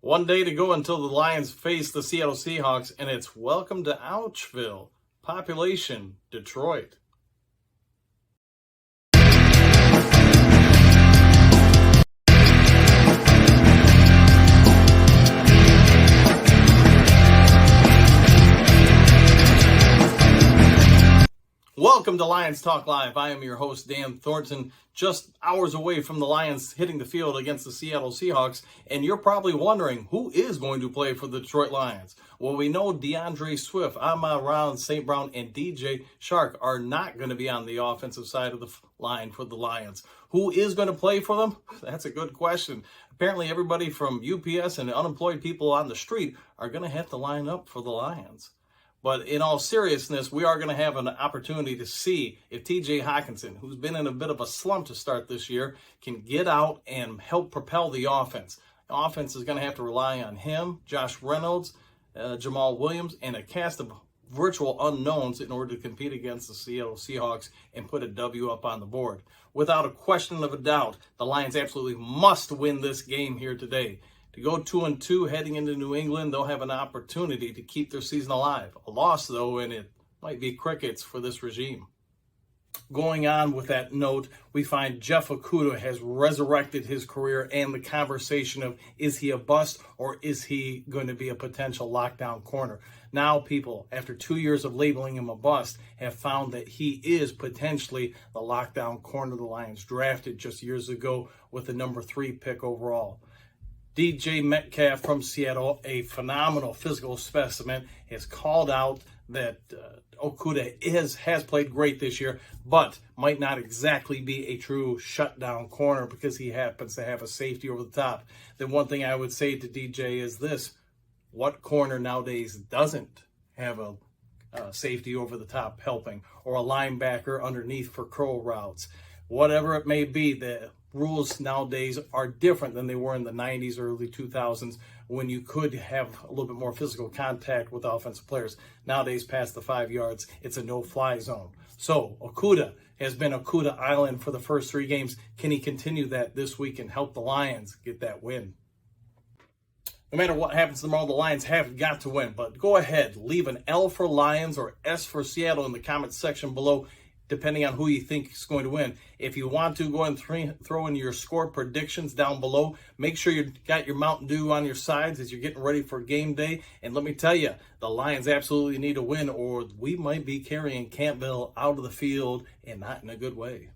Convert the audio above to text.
One day to go until the Lions face the Seattle Seahawks, and it's welcome to Ouchville. Population, Detroit. Welcome to Lions Talk Live. I am your host, Dan Thornton, just hours away from the Lions hitting the field against the Seattle Seahawks. And you're probably wondering, who is going to play for the Detroit Lions? Well, we know DeAndre Swift, Amon-Ra St. Brown, and DJ Chark are not going to be on the offensive side of the line for the Lions. Who is going to play for them? That's a good question. Apparently, everybody from UPS and unemployed people on the street are going to have to line up for the Lions. But in all seriousness, we are going to have an opportunity to see if TJ Hockenson, who's been in a bit of a slump to start this year, can get out and help propel the offense. The offense is going to have to rely on him, Josh Reynolds, Jamal Williams, and a cast of virtual unknowns in order to compete against the Seattle Seahawks and put a W up on the board. Without a question of a doubt, the Lions absolutely must win this game here today. To go 2-2 heading into New England, they'll have an opportunity to keep their season alive. A loss, though, and it might be crickets for this regime. Going on with that note, we find Jeff Okudah has resurrected his career and the conversation of, is he a bust or is he going to be a potential lockdown corner? Now people, after 2 years of labeling him a bust, have found that he is potentially the lockdown corner the Lions drafted just years ago with the number 3 pick overall. DJ Metcalf from Seattle, a phenomenal physical specimen, has called out that Okudah has played great this year, but might not exactly be a true shutdown corner because he happens to have a safety over the top. The one thing I would say to DJ is this: what corner nowadays doesn't have a safety over the top helping, or a linebacker underneath for curl routes? Whatever it may be, the rules nowadays are different than they were in the 90s, early 2000s, when you could have a little bit more physical contact with offensive players. Nowadays, past the 5 yards, it's a no-fly zone. So Okudah has been Okudah Island for the first 3 games. Can he continue that this week and help the Lions get that win? No matter what happens tomorrow, the Lions have got to win. But go ahead, leave an L for Lions or S for Seattle in the comments section below, depending on who you think is going to win. If you want to, go and throw in your score predictions down below. Make sure you got your Mountain Dew on your sides as you're getting ready for game day. And let me tell you, the Lions absolutely need a win, or we might be carrying Campbell out of the field, and not in a good way.